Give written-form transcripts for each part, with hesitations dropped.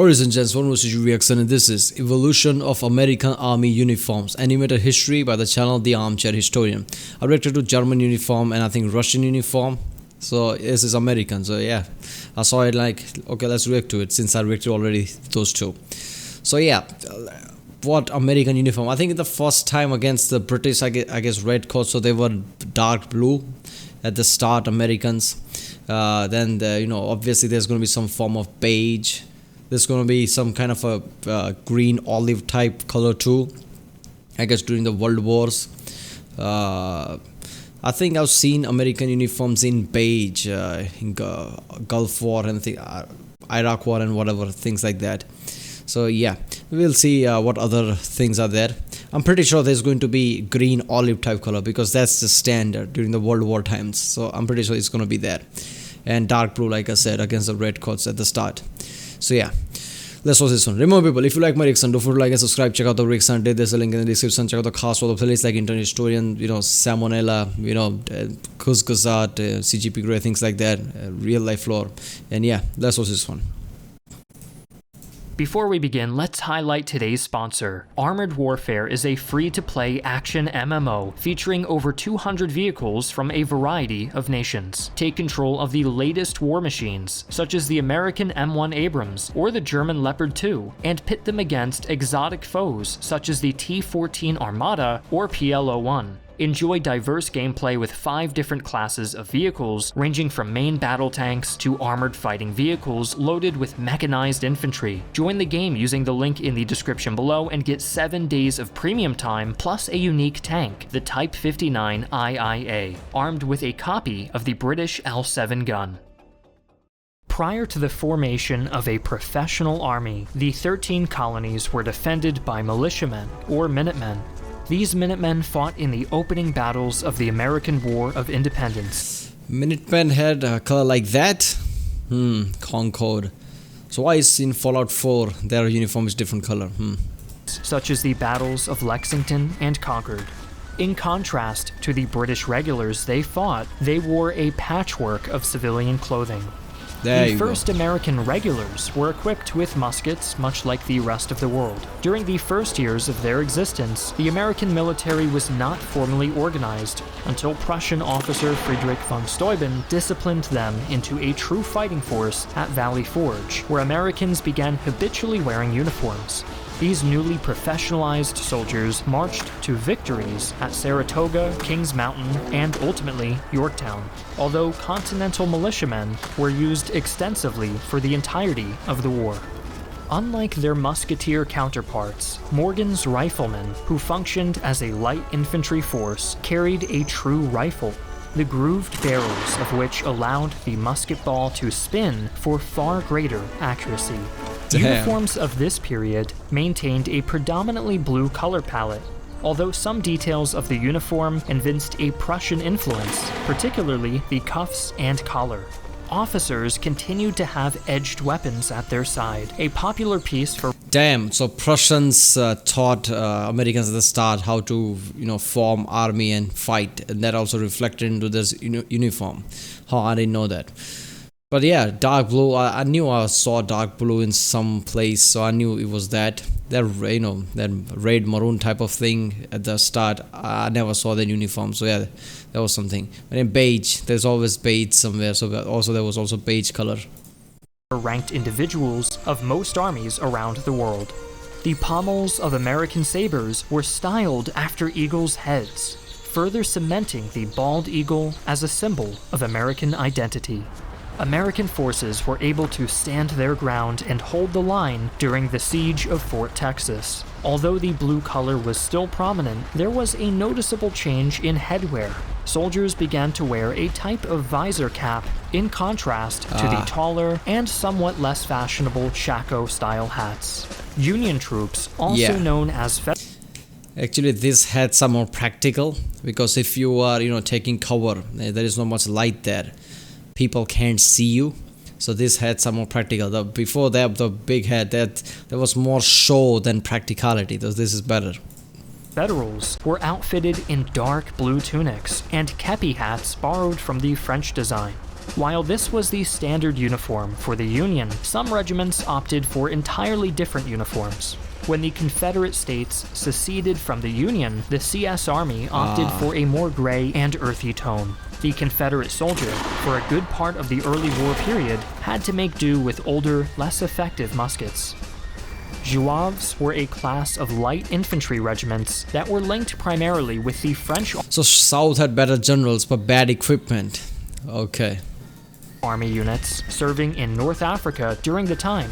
Ladies and gents, one more CG reaction, and this is Evolution of American Army Uniforms, animated history by the channel The Armchair Historian. I reacted to German uniform and I think Russian uniform. So this is American. So yeah, I saw it like, okay, let's react to it since I reacted already those two. So yeah, what American uniform? I think the first time against the British, I guess red coat, so they were dark blue at the start, Americans. Then obviously there's going to be some form of beige. There's going to be some kind of a green olive type color too, I guess during the World Wars. I think I've seen American uniforms in beige in Gulf War and Iraq War and whatever, things like that. So yeah, we'll see what other things are there. I'm pretty sure there's going to be green olive type color because that's the standard during the World War times. So I'm pretty sure it's going to be there. And dark blue, like I said, against the red coats at the start. So yeah, let's watch this one. Remember people, if you like my reaction, don't forget to like and subscribe. Check out the reaction. There's a link in the description. Check out the cast for the playlists like Internet Historian, Salmonella, Kuzgazat, CGP Grey, things like that, real life lore. And yeah, let's watch this one. Before we begin, let's highlight today's sponsor. Armored Warfare is a free-to-play action MMO featuring over 200 vehicles from a variety of nations. Take control of the latest war machines, such as the American M1 Abrams or the German Leopard 2, and pit them against exotic foes such as the T-14 Armada or PL-01. Enjoy diverse gameplay with 5 different classes of vehicles, ranging from main battle tanks to armored fighting vehicles loaded with mechanized infantry. Join the game using the link in the description below and get 7 days of premium time plus a unique tank, the Type 59 IIA, armed with a copy of the British L7 gun. Prior to the formation of a professional army, the 13 colonies were defended by militiamen, or Minutemen. These Minutemen fought in the opening battles of the American War of Independence. Minutemen had a color like that? Concord. So why is in Fallout 4 their uniform is different color? Such as the battles of Lexington and Concord. In contrast to the British regulars they fought, they wore a patchwork of civilian clothing. The first American regulars were equipped with muskets, much like the rest of the world. During the first years of their existence, the American military was not formally organized until Prussian officer Friedrich von Steuben disciplined them into a true fighting force at Valley Forge, where Americans began habitually wearing uniforms. These newly professionalized soldiers marched to victories at Saratoga, Kings Mountain, and ultimately Yorktown, although Continental militiamen were used extensively for the entirety of the war. Unlike their musketeer counterparts, Morgan's riflemen, who functioned as a light infantry force, carried a true rifle, the grooved barrels of which allowed the musket ball to spin for far greater accuracy. Uniforms of this period maintained a predominantly blue color palette, although some details of the uniform evinced a Prussian influence, particularly the cuffs and collar. Officers continued to have edged weapons at their side, a popular piece for... Damn, so Prussians taught Americans at the start how to, form army and fight, and that also reflected into this uniform. I didn't know that. But yeah, dark blue, I knew I saw dark blue in some place, so I knew it was that red maroon type of thing at the start. I never saw that uniform, so yeah, that was something. But in beige, there's always beige somewhere, so also there was also beige color. Ranked individuals of most armies around the world. The pommels of American sabers were styled after eagles' heads, further cementing the bald eagle as a symbol of American identity. American forces were able to stand their ground and hold the line during the siege of Fort Texas. Although the blue color was still prominent, there was a noticeable change in headwear. Soldiers began to wear a type of visor cap, in contrast to the taller and somewhat less fashionable shako-style hats. Union troops, also known as Actually, this hats are more practical because if you are, taking cover, there is not much light there. People can't see you, so these hats are more practical. Before that, the big hat, there was more show than practicality. This is better. Federals were outfitted in dark blue tunics and kepi hats borrowed from the French design. While this was the standard uniform for the Union, some regiments opted for entirely different uniforms. When the Confederate States seceded from the Union, the CS Army opted for a more gray and earthy tone. The Confederate soldier, for a good part of the early war period, had to make do with older, less effective muskets. Zouaves were a class of light infantry regiments that were linked primarily with the French. So South had better generals but bad equipment. Okay. Army units serving in North Africa during the time.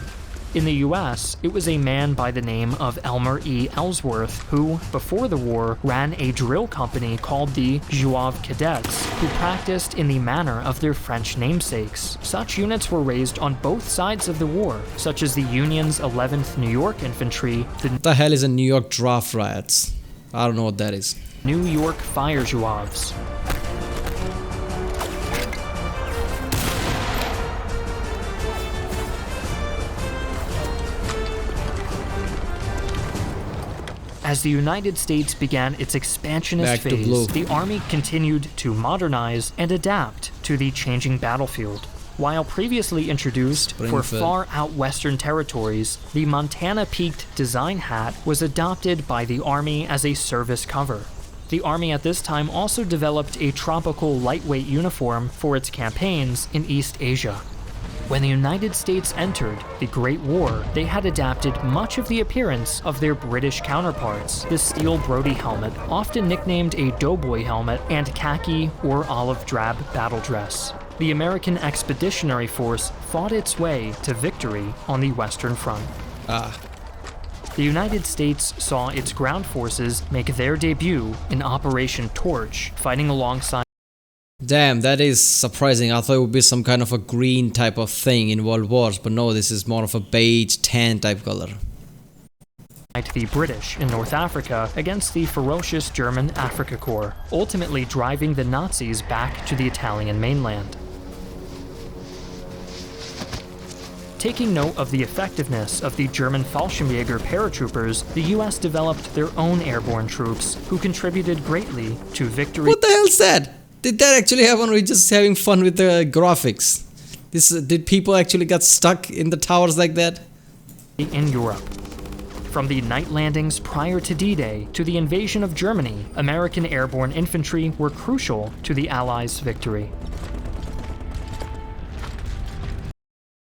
In the US, it was a man by the name of Elmer E. Ellsworth who, before the war, ran a drill company called the Zouave Cadets, who practiced in the manner of their French namesakes. Such units were raised on both sides of the war, such as the Union's 11th New York Infantry, What the hell is a New York Draft Riots? I don't know what that is. New York Fire Zouaves. As the United States began its expansionist phase, the Army continued to modernize and adapt to the changing battlefield. While previously introduced for far out western territories, the Montana peaked design hat was adopted by the Army as a service cover. The Army at this time also developed a tropical lightweight uniform for its campaigns in East Asia. When the United States entered the Great War, they had adapted much of the appearance of their British counterparts, the steel Brodie helmet, often nicknamed a doughboy helmet, and khaki or olive drab battle dress. The American Expeditionary Force fought its way to victory on the Western Front. The United States saw its ground forces make their debut in Operation Torch, fighting alongside. Damn, that is surprising. I thought it would be some kind of a green type of thing in World Wars, but no, this is more of a beige tan type color. The British in North Africa against the ferocious German Afrika Korps, ultimately driving the Nazis back to the Italian mainland. Taking note of the effectiveness of the German Fallschirmjäger paratroopers, the US developed their own airborne troops, who contributed greatly to victory. What the hell's that? Did that actually happen, or are we just having fun with the graphics? Did people actually get stuck in the towers like that? In Europe. From the night landings prior to D-Day to the invasion of Germany, American airborne infantry were crucial to the Allies' victory.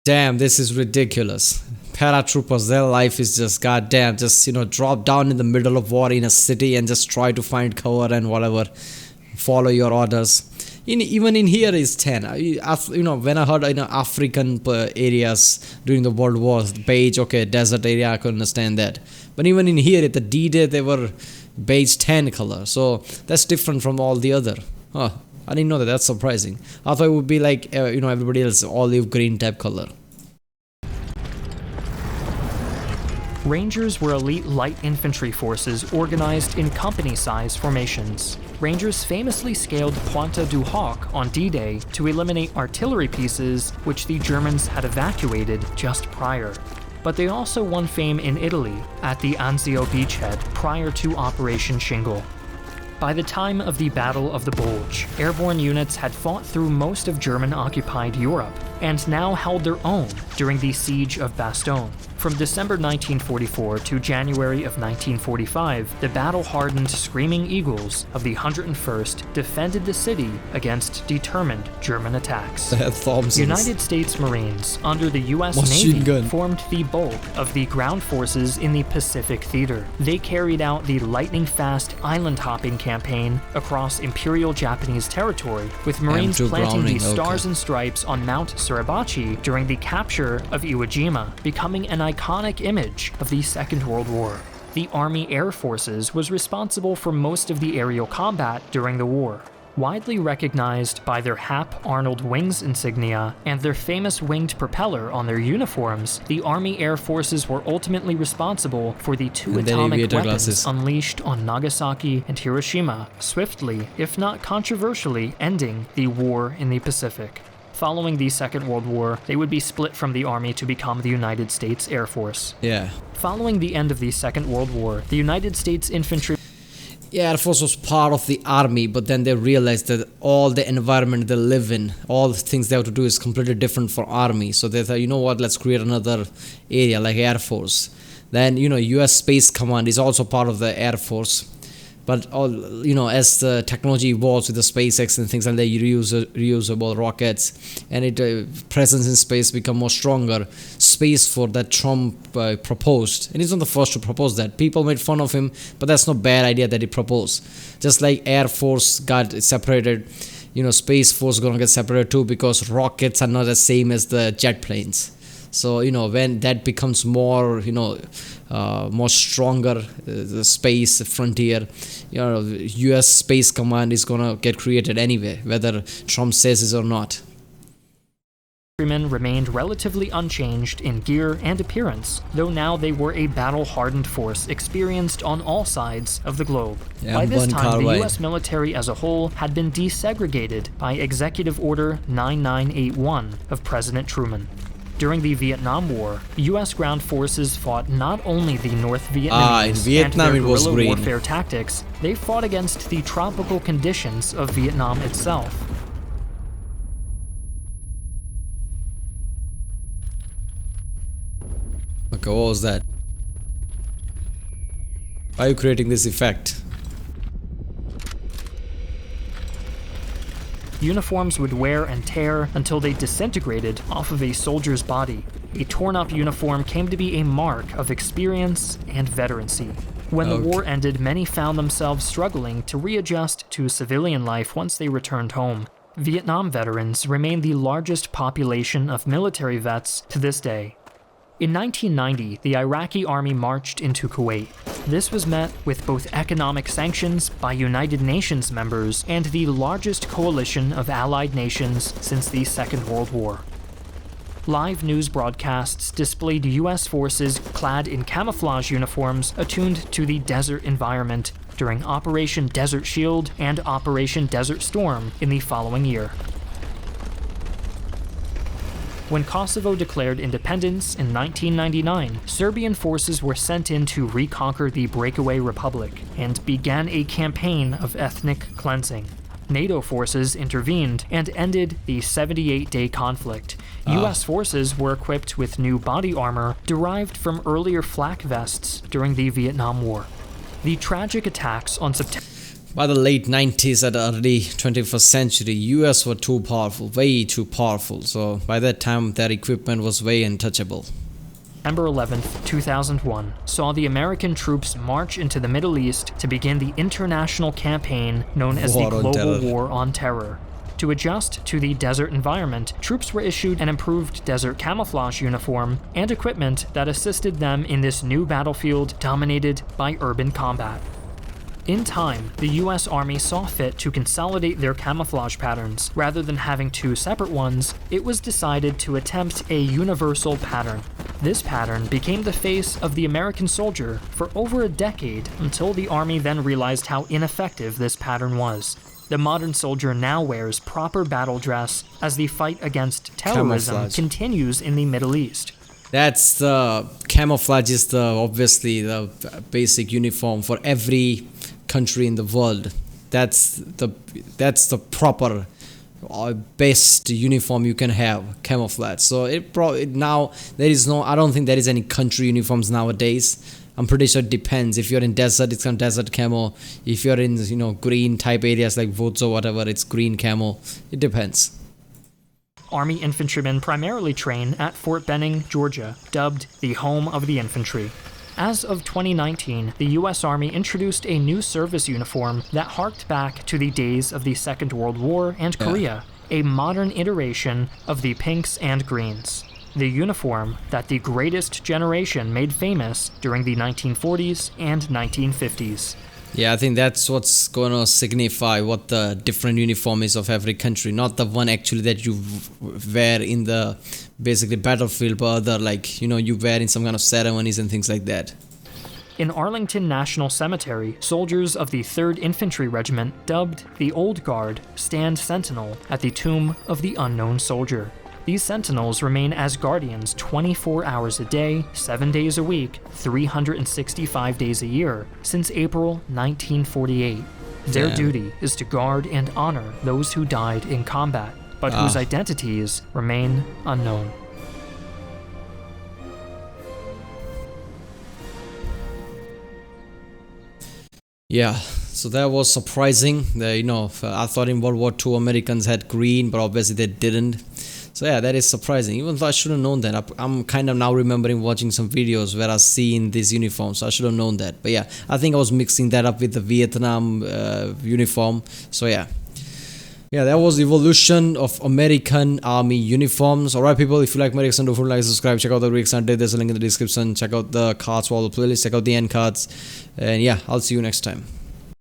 Damn, this is ridiculous. Paratroopers, their life is just goddamn, just, drop down in the middle of war in a city and just try to find cover and whatever. Follow your orders. Even in here is 10. When I heard African areas during the World Wars, beige, okay, desert area, I could understand that. But even in here at the D-Day, they were beige tan color. So that's different from all the other. I didn't know that. That's surprising. I thought it would be like, everybody else, olive green type color. Rangers were elite light infantry forces organized in company-size formations. Rangers famously scaled Pointe du Hoc on D-Day to eliminate artillery pieces which the Germans had evacuated just prior. But they also won fame in Italy at the Anzio beachhead prior to Operation Shingle. By the time of the Battle of the Bulge, airborne units had fought through most of German-occupied Europe and now held their own during the Siege of Bastogne. From December 1944 to January of 1945, the battle-hardened Screaming Eagles of the 101st defended the city against determined German attacks. They had Thompsons. United States Marines under the U.S. Navy formed the bulk of the ground forces in the Pacific Theater. They carried out the lightning-fast island-hopping campaign across Imperial Japanese territory, with Marines planting the Stars and Stripes on Mount Suribachi during the capture of Iwo Jima, becoming an iconic image of the Second World War. The Army Air Forces was responsible for most of the aerial combat during the war. Widely recognized by their Hap Arnold Wings insignia and their famous winged propeller on their uniforms, the Army Air Forces were ultimately responsible for the two atomic weapons unleashed on Nagasaki and Hiroshima, swiftly, if not controversially, ending the war in the Pacific. Following the Second World War, they would be split from the Army to become the United States Air Force. Yeah. Following the end of the Second World War, the United States infantry... Yeah, Air Force was part of the army, but then they realized that all the environment they live in, all the things they have to do is completely different for army. So they thought, you know what, let's create another area like Air Force. Then, US Space Command is also part of the Air Force. But as the technology evolves with the SpaceX and things like that, reusable rockets, and presence in space become more stronger. Space Force that Trump proposed, and he's not the first to propose that. People made fun of him, but that's not a bad idea that he proposed. Just like Air Force got separated, Space Force gonna get separated too, because rockets are not the same as the jet planes. So when that becomes more more stronger, the space frontier, US Space Command is gonna get created anyway, whether Trump says it or not. Countrymen remained relatively unchanged in gear and appearance, though now they were a battle-hardened force experienced on all sides of the globe. By this time, the U.S. military as a whole had been desegregated by Executive Order 9981 of President Truman. During the Vietnam War, U.S. ground forces fought not only the North Vietnamese and their guerrilla warfare tactics, they fought against the tropical conditions of Vietnam itself. Okay, what was that? Why are you creating this effect? Uniforms would wear and tear until they disintegrated off of a soldier's body. A torn-up uniform came to be a mark of experience and veterancy. When the war ended, many found themselves struggling to readjust to civilian life once they returned home. Vietnam veterans remain the largest population of military vets to this day. In 1990, the Iraqi army marched into Kuwait. This was met with both economic sanctions by United Nations members and the largest coalition of allied nations since the Second World War. Live news broadcasts displayed U.S. forces clad in camouflage uniforms attuned to the desert environment during Operation Desert Shield and Operation Desert Storm in the following year. When Kosovo declared independence in 1999, Serbian forces were sent in to reconquer the breakaway republic and began a campaign of ethnic cleansing. NATO forces intervened and ended the 78-day conflict. U.S. forces were equipped with new body armor derived from earlier flak vests during the Vietnam War. The tragic attacks on September... By the late 90s and early 21st century, US were too powerful, way too powerful. So by that time, their equipment was way untouchable. September 11, 2001, saw the American troops march into the Middle East to begin the international campaign known as the Global War on Terror. To adjust to the desert environment, troops were issued an improved desert camouflage uniform and equipment that assisted them in this new battlefield dominated by urban combat. In time, the U.S. Army saw fit to consolidate their camouflage patterns. Rather than having two separate ones, it was decided to attempt a universal pattern. This pattern became the face of the American soldier for over a decade until the Army then realized how ineffective this pattern was. The modern soldier now wears proper battle dress as the fight against terrorism continues in the Middle East. That's the camouflage is obviously the basic uniform for every country in the world. That's the proper best uniform you can have, camouflage. So now there is no, I don't think there is any country uniforms nowadays. I'm pretty sure it depends. If you're in desert, it's on desert camo. If you're in green type areas like woods or whatever, it's green camo. It depends. Army infantrymen primarily train at Fort Benning, Georgia, dubbed the home of the infantry. As of 2019, the U.S. Army introduced a new service uniform that harked back to the days of the Second World War and Korea, a modern iteration of the pinks and greens. The uniform that the greatest generation made famous during the 1940s and 1950s. Yeah, I think that's what's going to signify what the different uniform is of every country, not the one actually that you wear in the basically battlefield, but other you wear in some kind of ceremonies and things like that. In Arlington National Cemetery, soldiers of the 3rd Infantry Regiment, dubbed the Old Guard, stand sentinel at the tomb of the unknown soldier. These sentinels remain as guardians 24 hours a day, 7 days a week, 365 days a year, since April 1948. Their duty is to guard and honor those who died in combat, but whose identities remain unknown. Yeah, so that was surprising. I thought in World War II Americans had green, but obviously they didn't. So yeah, that is surprising. Even though I should have known that. I'm kind of now remembering watching some videos where I've seen these uniforms, so I should have known that. But yeah, I think I was mixing that up with the Vietnam uniform. So yeah. Yeah, that was the evolution of American Army uniforms. Alright people, if you like my reaction, don't forget to like, subscribe, check out the reaction. There's a link in the description. Check out the cards for all the playlists, check out the end cards. And yeah, I'll see you next time.